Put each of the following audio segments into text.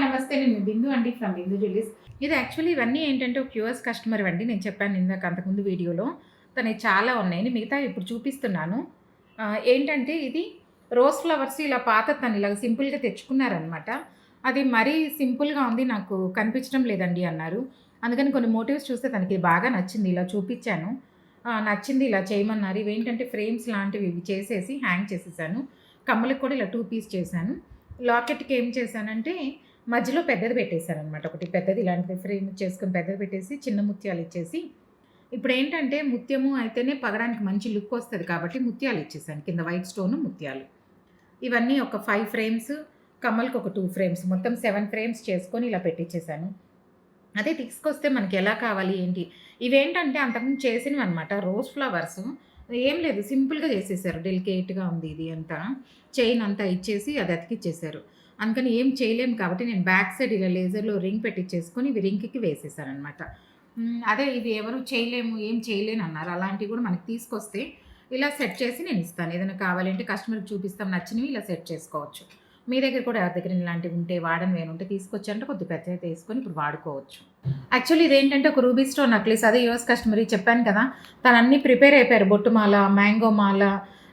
నమస్తే. నేను బిందు అండి ఫ్రమ్ బిందు జ్యువెలరీస్. ఇది యాక్చువల్లీ ఇవన్నీ ఏంటంటే ఒక క్యూఎస్ కస్టమర్ అండి. నేను చెప్పాను ఇందాక అంతకుముందు వీడియోలో. తనయి చాలా ఉన్నాయి. మిగతావి ఇప్పుడు చూపిస్తున్నాను. ఏంటంటే ఇది రోజ్ ఫ్లవర్స్ ఇలా పాత తను ఇలా సింపుల్‌గా తెచ్చుకున్నారనమాట. అది మరీ సింపుల్‌గా ఉంది, నాకు కనిపించడం లేదండి అన్నారు. అందుకని కొన్ని మోటివ్స్ చూస్తే తనకి బాగా నచ్చింది. ఇలా చూపిచ్చాను. నచ్చింది ఇలా చేయమన్నారు. ఇవేంటంటే ఫ్రేమ్స్ లాంటివి ఇవి చేసేసి హ్యాంగ్ చేసేసాను. కమ్మలకి కూడా ఇలా 2 పీస్ చేశాను. లాకెట్‌కి ఏం చేశానంటే మధ్యలో పెద్దది పెట్టేశాననమాట. ఒకటి పెద్దది ఇలాంటిది ఫ్రేమ్ చేసుకొని పెద్దది పెట్టేసి చిన్న ముత్యాలు ఇచ్చేసి, ఇప్పుడేంటంటే ముత్యము అయితేనే పగడానికి మంచి లుక్ వస్తది కాబట్టి ముత్యాలు ఇచ్చేసాను. కింద వైట్ స్టోను, ముత్యాలు. ఇవన్నీ ఒక 5 ఫ్రేమ్స్, కమ్మలకి ఒక 2 ఫ్రేమ్స్, మొత్తం 7 ఫ్రేమ్స్ చేసుకొని ఇలా పెట్టించేసాను. అదే తీసుకొస్తే మనకి ఎలా కావాలి ఏంటి, ఇవేంటంటే అంతకుముందు చేసినవనమాట. రోజ్ ఫ్లవర్స్ ఏం లేదు, సింపుల్‌గా చేసేసారు. డెలికేట్‌గా ఉంది ఇది అంతా. చైన్ అంతా ఇచ్చేసి అది అతికిచ్చేసారు. అందుకని ఏం చేయలేము కాబట్టి నేను బ్యాక్ సైడ్ ఇలా లేజర్‌లో రింగ్ పెట్టిచ్చేసుకొని ఇవి రింగ్‌కి వేసేసాననమాట. అదే ఇవి ఎవరు చేయలేము, ఏం చేయలేనన్నారు. అలాంటివి కూడా మనకి తీసుకొస్తే ఇలా సెట్ చేసి నేను ఇస్తాను. ఏదైనా కావాలంటే కస్టమర్‌కి చూపిస్తాం, నచ్చినవి ఇలా సెట్ చేసుకోవచ్చు. మీ దగ్గర కూడా ఎవరి దగ్గర ఇలాంటివి ఉంటే వాడనివేమి ఉంటే తీసుకొచ్చారంటే కొద్దిగా పెద్దవి తీసుకొని ఇప్పుడు వాడుకోవచ్చు. యాక్చువల్లీ ఇదేంటంటే ఒక రూబీ స్టోన్ నెక్లెస్. అదే యూఎస్ కస్టమర్ చెప్పాను కదా, తను అన్నీ ప్రిపేర్ అయిపోయారు. బొట్టు మాల, మ్యాంగో మాల,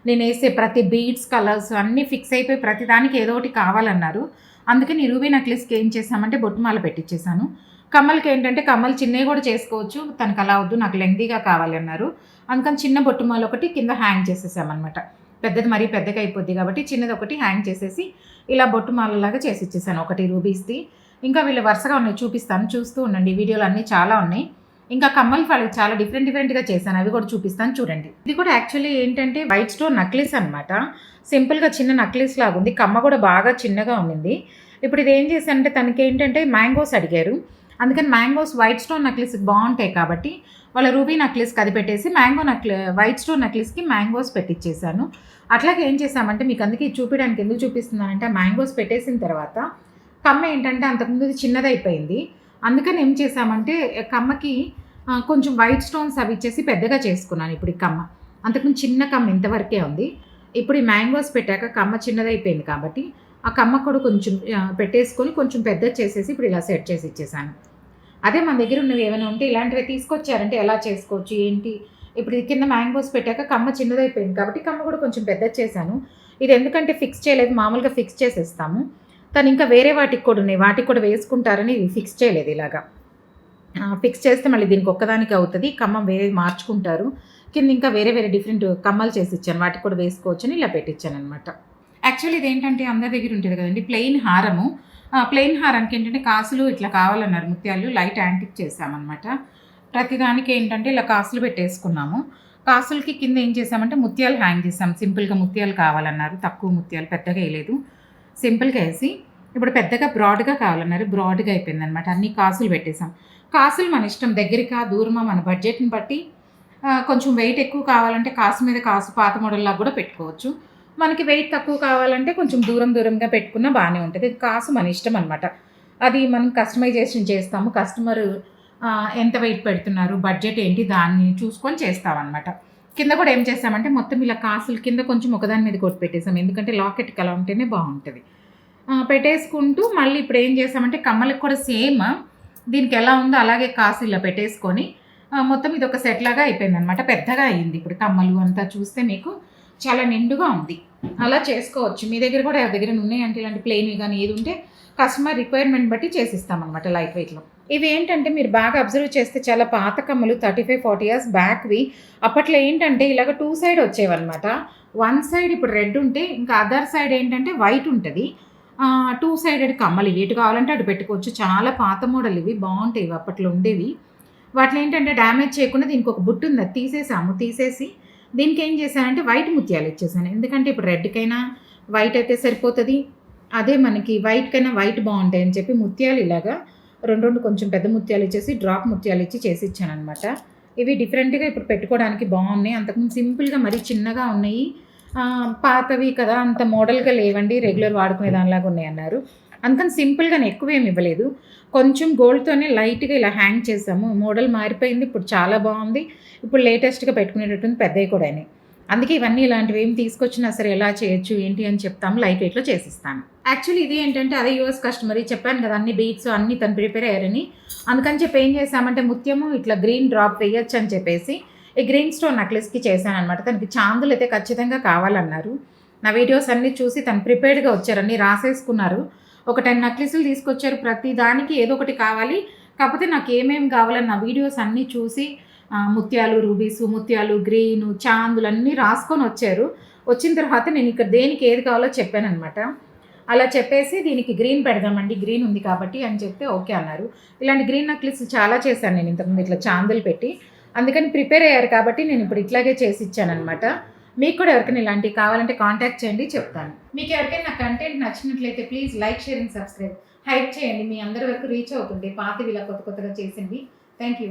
నేను వేసే ప్రతి బీడ్స్ కలర్స్ అన్నీ ఫిక్స్ అయిపోయి ప్రతి దానికి ఏదో ఒకటి కావాలన్నారు. అందుకని ఈ రూబీ నెక్లెస్కి ఏం చేసామంటే బొట్టు మాల పెట్టించేసాను. కమ్మలకి ఏంటంటే కమ్మలు చిన్నవి కూడా చేసుకోవచ్చు. తనకు అలా వద్దు, నాకు లెంగ్తీగా కావాలి అన్నారు. అందుకని చిన్న బొట్టు మాల ఒకటి కింద హ్యాంగ్ చేసేసామన్నమాట. పెద్దది మరీ పెద్దగా అయిపోద్ది కాబట్టి చిన్నది ఒకటి హ్యాంగ్ చేసేసి ఇలా బొట్టు మాలలాగా చేసి ఇచ్చేసాను. ఒకటి రూబీస్ది, ఇంకా వీళ్ళు వరుసగా ఉన్నాయి చూపిస్తాను, చూస్తూ ఉండండి. వీడియోలు అన్నీ చాలా ఉన్నాయి. ఇంకా కమ్మలు వాళ్ళకి చాలా డిఫరెంట్‌గా చేశాను, అవి కూడా చూపిస్తాను చూడండి. ఇది కూడా యాక్చువల్లీ ఏంటంటే వైట్ స్టోన్ నెక్లెస్ అనమాట. సింపుల్‌గా చిన్న నెక్లెస్ లాగా ఉంది. కమ్మ కూడా బాగా చిన్నగా ఉండింది. ఇప్పుడు ఇది ఏం చేశానంటే తనకి ఏంటంటే మ్యాంగోస్ అడిగారు. అందుకని మ్యాంగోస్ వైట్ స్టోన్ నెక్లెస్కి బాగుంటాయి కాబట్టి వాళ్ళ రూబీ నెక్లెస్కి అది పెట్టేసి వైట్ స్టోన్ నెక్లెస్కి మ్యాంగోస్ పెట్టించేసాను. అట్లాగే ఏం చేసామంటే మీకు అందుకే చూపించడానికి ఎందుకు చూపిస్తున్నానంటే మ్యాంగోస్ పెట్టేసిన తర్వాత కమ్మ ఏంటంటే అంతకుముందు చిన్నదైపోయింది. అందుకని ఏం చేసామంటే కమ్మకి కొంచెం వైట్ స్టోన్స్ అవి ఇచ్చేసి పెద్దగా చేసుకున్నాను. ఇప్పుడు ఈ కమ్మ అంతకుముందు చిన్న కమ్మ ఇంతవరకే ఉంది. ఇప్పుడు ఈ మ్యాంగోస్ పెట్టాక కమ్మ చిన్నదైపోయింది కాబట్టి ఆ కమ్మ కూడా కొంచెం పెట్టేసుకొని కొంచెం పెద్దది చేసేసి ఇప్పుడు ఇలా సెట్ చేసి ఇచ్చేసాను. అదే మన దగ్గర ఉన్నవి ఏమైనా ఉంటే ఇలాంటివి తీసుకొచ్చారంటే ఎలా చేసుకోవచ్చు ఏంటి. ఇప్పుడు కింద మ్యాంగోస్ పెట్టాక కమ్మ చిన్నదైపోయింది కాబట్టి కమ్మ కూడా కొంచెం పెద్దది చేశాను. ఇది ఎందుకంటే ఫిక్స్ చేయలేదు, మామూలుగా ఫిక్స్ చేసేస్తాము. తను ఇంకా వేరే వాటికి కూడా ఉన్నాయి, వాటికి కూడా వేసుకుంటారని ఫిక్స్ చేయలేదు. ఇలాగా ఫిక్స్ చేస్తే మళ్ళీ దీనికి ఒక్కదానికి అవుతుంది, కమ్మ వేరే మార్చుకుంటారు. కింద ఇంకా వేరే డిఫరెంట్ కమ్మలు చేసి ఇచ్చాను, వాటికి కూడా వేసుకోవచ్చని ఇలా పెట్టించాను అనమాట. యాక్చువల్లీ ఇది ఏంటంటే అందరి దగ్గర ఉంటుంది కదండి ప్లెయిన్ హారము. ప్లెయిన్ హారానికి ఏంటంటే కాసులు ఇట్లా కావాలన్నారు, ముత్యాలు లైట్ యాంటిక్ చేసామన్నమాట. ప్రతిదానికి ఏంటంటే ఇలా కాసులు పెట్టేసుకున్నాము. కాసులకి కింద ఏం చేసామంటే ముత్యాలు హ్యాంగ్ చేసాం. సింపుల్గా ముత్యాలు కావాలన్నారు, తక్కువ ముత్యాలు పెద్దగా వేయలేదు, సింపుల్గా వేసి. ఇప్పుడు పెద్దగా బ్రాడ్గా కావాలన్నారు, బ్రాడ్గా అయిపోయిందనమాట. అన్ని కాసులు పెట్టేసాం. కాసులు మన ఇష్టం, దగ్గరకా దూరమా మన బడ్జెట్ని బట్టి. కొంచెం వెయిట్ ఎక్కువ కావాలంటే కాసు మీద కాసు పాత మోడల్లాగా కూడా పెట్టుకోవచ్చు. మనకి వెయిట్ తక్కువ కావాలంటే కొంచెం దూరంగా పెట్టుకున్నా బాగానే ఉంటుంది. ఇది కాసు మన ఇష్టం అనమాట. అది మనం కస్టమైజేషన్ చేస్తాము. కస్టమర్ ఎంత వెయిట్ పెడుతున్నారు, బడ్జెట్ ఏంటి దాన్ని చూసుకొని చేస్తామన్నమాట. కింద కూడా ఏం చేస్తామంటే మొత్తం ఇలా కాసులు కింద కొంచెం ఒకదాని మీద కొట్టి పెట్టేసాం, ఎందుకంటే లాకెట్కి అలా ఉంటేనే బాగుంటుంది. పెట్టేసుకుంటూ మళ్ళీ ఇప్పుడు ఏం చేసామంటే కమ్మలకు కూడా సేమ్ దీనికి ఎలా ఉందో అలాగే కాసు ఇలా పెట్టేసుకొని మొత్తం ఇది ఒక సెట్ లాగా అయిపోయింది అనమాట. పెద్దగా అయ్యింది ఇప్పుడు కమ్మలు అంతా చూస్తే మీకు చాలా నిండుగా ఉంది. అలా చేసుకోవచ్చు. మీ దగ్గర కూడా ఎవరి దగ్గర ఉన్నాయంటే ఇలాంటి ప్లెయిన్వి కానీ ఏది ఉంటే కస్టమర్ రిక్వైర్మెంట్ బట్టి చేసిస్తామన్నమాట లైట్ వెయిట్లో. ఇవి ఏంటంటే మీరు బాగా అబ్జర్వ్ చేస్తే చాలా పాత కమ్మలు 35-40 ఇయర్స్ బ్యాక్వి. అప్పట్లో ఏంటంటే ఇలాగ 2 సైడ్ వచ్చేవన్నమాట. 1 సైడ్ ఇప్పుడు రెడ్ ఉంటే ఇంకా అదర్ సైడ్ ఏంటంటే వైట్ ఉంటుంది. 2 సైడెడ్ కమ్మలు ఇవి ఎటు కావాలంటే అటు పెట్టుకోవచ్చు. చాలా పాత మోడల్ ఇవి, బాగుంటాయి, ఇవి అప్పట్లో ఉండేవి. వాటిని ఏంటంటే డ్యామేజ్ చేయకుండా దీనికి ఒక బుట్టు ఉంది, అది తీసేసి దీనికి ఏం చేశానంటే వైట్ ముత్యాలు ఇచ్చేసాను. ఎందుకంటే ఇప్పుడు రెడ్కైనా వైట్ అయితే సరిపోతుంది, అదే మనకి వైట్కైనా వైట్ బాగుంటాయి అని చెప్పి ముత్యాలు ఇలాగా 2 కొంచెం పెద్ద ముత్యాలు ఇచ్చేసి డ్రాప్ ముత్యాలు ఇచ్చి చేసి ఇచ్చాను అనమాట. ఇవి డిఫరెంట్గా ఇప్పుడు పెట్టుకోవడానికి బాగున్నాయి. అంతకుముందు సింపుల్గా మరీ చిన్నగా ఉన్నాయి, పాతవి కదా అంత మోడల్గా లేవండి, రెగ్యులర్ వాడుకునే దానిలాగా ఉన్నాయి అన్నారు. అందుకని సింపుల్గానే ఎక్కువేమి ఇవ్వలేదు. కొంచెం గోల్డ్తోనే లైట్గా ఇలా హ్యాంగ్ చేసాము. మోడల్ మారిపోయింది, ఇప్పుడు చాలా బాగుంది. ఇప్పుడు లేటెస్ట్గా పెట్టుకునేటట్టుంది, పెద్దవి కూడా అయినాయి. అందుకే ఇవన్నీ ఇలాంటివి ఏమి తీసుకొచ్చినా సరే ఎలా చేయొచ్చు ఏంటి అని చెప్తాము. లైట్ వెయిట్‌లో చేసిస్తాను. యాక్చువల్లీ ఇది ఏంటంటే అదే యూఎస్ కస్టమర్ చెప్పాను కదా! అన్ని బీడ్స్ అన్నీ తను ప్రిపేర్ అయ్యారని. అందుకని చెప్పి ఏం చేశామంటే ముత్యము ఇట్లా గ్రీన్ డ్రాప్ వేయొచ్చు అని చెప్పేసి ఈ గ్రీన్ స్టోన్ నెక్లెస్‌కి చేశాననమాట. తనకి చాందులైతే ఖచ్చితంగా కావాలన్నారు. నా వీడియోస్ అన్నీ చూసి తను ప్రిపేర్డ్‌గా వచ్చారు. అన్నీ రాసేసుకున్నారు. ఒక 10 నెక్లెస్‌లు తీసుకొచ్చారు. ప్రతి దానికి ఏదో ఒకటి కావాలి. కాకపోతే నాకు ఏమేమి కావాలని నా వీడియోస్ అన్నీ చూసి ముత్యాలు, రూబీసు, ముత్యాలు, గ్రీను, చాందులు అన్నీ రాసుకొని వచ్చారు. వచ్చిన తర్వాత నేను ఇక్కడ దేనికి ఏది కావాలో చెప్పాననమాట. అలా చెప్పేసి దీనికి గ్రీన్ పెడదామండి, గ్రీన్ ఉంది కాబట్టి అని చెప్తే ఓకే అన్నారు. ఇలాంటి గ్రీన్ నెక్లెస్‌లు చాలా చేశాను నేను ఇంతకుముందు ఇట్లా చాందులు పెట్టి. అందుకని ప్రిపేర్ అయ్యారు కాబట్టి నేను ఇప్పుడు ఇట్లాగే చేసి ఇచ్చాననమాట. మీకు కూడా ఎవరికైనా ఇలాంటివి కావాలంటే కాంటాక్ట్ చేయండి, చెప్తాను. మీకు ఎవరికైనా నా కంటెంట్ నచ్చినట్లయితే please like, share and subscribe. Hype చేయండి, మీ అందరి వరకు రీచ్ అవుతుంది పాతవి ఇలా కొత్తగా చేసింది. Thank you.